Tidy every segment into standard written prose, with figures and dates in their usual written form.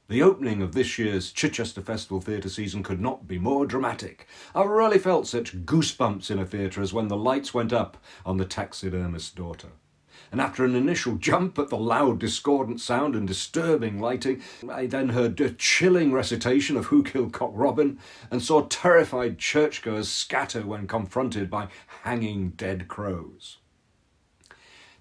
The opening of this year's Chichester Festival Theatre season could not be more dramatic. I really felt such goosebumps in a theatre as when the lights went up on the Taxidermist's daughter. And after an initial jump at the loud discordant sound and disturbing lighting, I then heard a chilling recitation of Who Killed Cock Robin and saw terrified churchgoers scatter when confronted by hanging dead crows.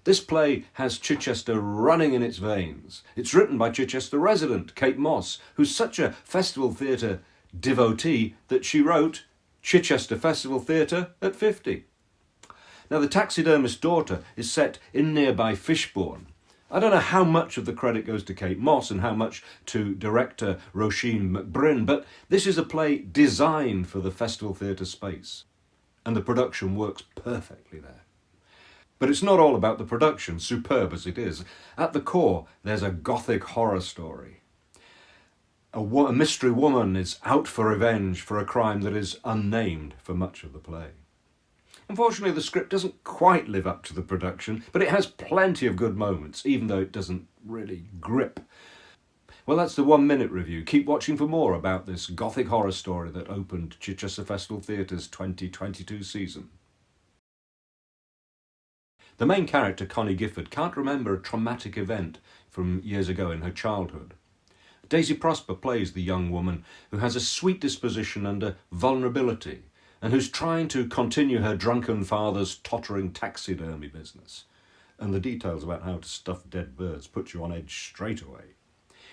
This play has Chichester running in its veins. It's written by Chichester resident Kate Mosse, who's such a festival theatre devotee that she wrote Chichester Festival Theatre at 50. Now, the Taxidermist's daughter is set in nearby Fishbourne. I don't know how much of the credit goes to Kate Mosse and how much to director Roisin McBrinn, but this is a play designed for the festival theatre space, and the production works perfectly there. But it's not all about the production, superb as it is. At the core, there's a Gothic horror story. A mystery woman is out for revenge for a crime that is unnamed for much of the play. Unfortunately, the script doesn't quite live up to the production, but it has plenty of good moments, even though it doesn't really grip. Well, that's the 1 minute review. Keep watching for more about this Gothic horror story that opened Chichester Festival Theatre's 2022 season. The main character, Connie Gifford, can't remember a traumatic event from years ago in her childhood. Daisy Prosper plays the young woman who has a sweet disposition and a vulnerability, and who's trying to continue her drunken father's tottering taxidermy business. And the details about how to stuff dead birds put you on edge straight away.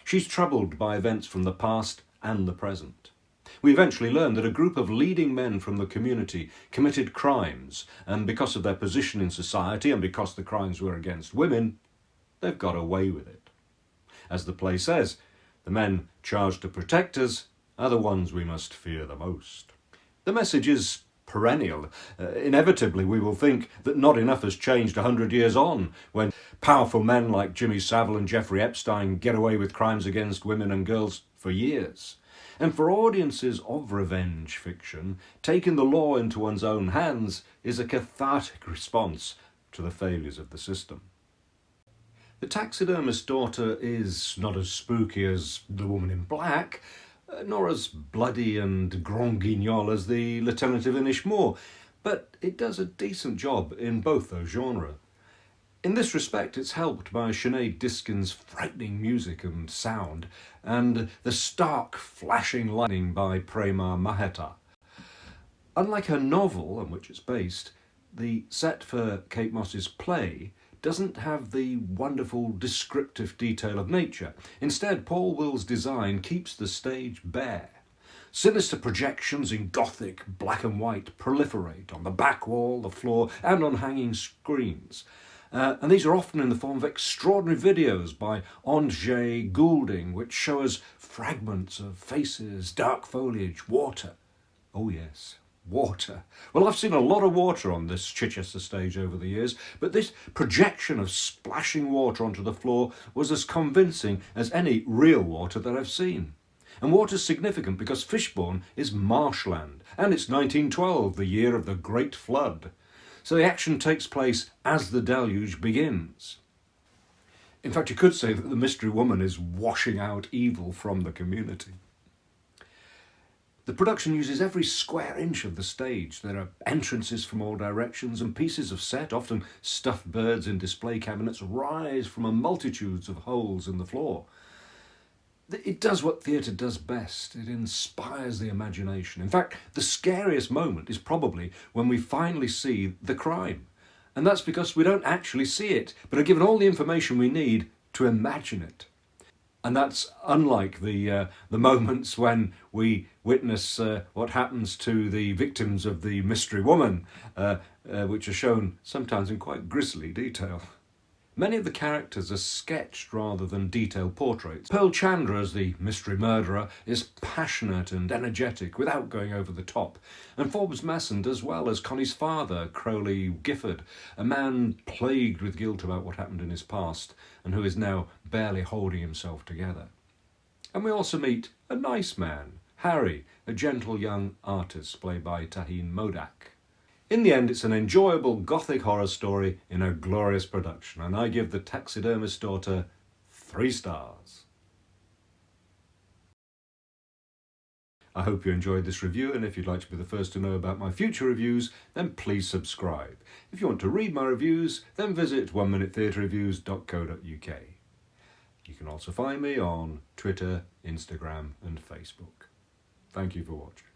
She's troubled by events from the past and the present. We eventually learn that a group of leading men from the community committed crimes, and because of their position in society and because the crimes were against women, they've got away with it. As the play says, the men charged to protect us are the ones we must fear the most. The message is perennial. Inevitably, we will think that not enough has changed 100 years on, when powerful men like Jimmy Savile and Jeffrey Epstein get away with crimes against women and girls for years. And for audiences of revenge fiction, taking the law into one's own hands is a cathartic response to the failures of the system. The Taxidermist's daughter is not as spooky as The Woman in Black, nor as bloody and grand guignol as the Lieutenant of Inishmore, but it does a decent job in both those genres. In this respect, it's helped by Sinead Diskin's frightening music and sound, and the stark flashing lightning by Prema Mehta. Unlike her novel, on which it's based, the set for Kate Mosse's play doesn't have the wonderful descriptive detail of nature. Instead, Paul Will's design keeps the stage bare. Sinister projections in Gothic black and white proliferate on the back wall, the floor, and on hanging screens. And these are often in the form of extraordinary videos by Andrzej Goulding, which show us fragments of faces, dark foliage, water. Oh yes, water. Well, I've seen a lot of water on this Chichester stage over the years, but this projection of splashing water onto the floor was as convincing as any real water that I've seen. And water's significant because Fishbourne is marshland, and it's 1912, the year of the Great Flood. So the action takes place as the deluge begins. In fact, you could say that the mystery woman is washing out evil from the community. The production uses every square inch of the stage. There are entrances from all directions, and pieces of set, often stuffed birds in display cabinets, rise from a multitude of holes in the floor. It does what theatre does best. It inspires the imagination. In fact, the scariest moment is probably when we finally see the crime. And that's because we don't actually see it, but are given all the information we need to imagine it. And that's unlike the moments when we witness what happens to the victims of the mystery woman, which are shown sometimes in quite grisly detail. Many of the characters are sketched rather than detailed portraits. Pearl Chandra as the mystery murderer is passionate and energetic without going over the top. And Forbes Masson does well as Connie's father, Crowley Gifford, a man plagued with guilt about what happened in his past and who is now barely holding himself together. And we also meet a nice man, Harry, a gentle young artist played by Taheen Modak. In the end, it's an enjoyable Gothic horror story in a glorious production, and I give The Taxidermist's Daughter 3 stars. I hope you enjoyed this review, and if you'd like to be the first to know about my future reviews, then please subscribe. If you want to read my reviews, then visit oneminutetheatreReviews.co.uk. You can also find me on Twitter, Instagram and Facebook. Thank you for watching.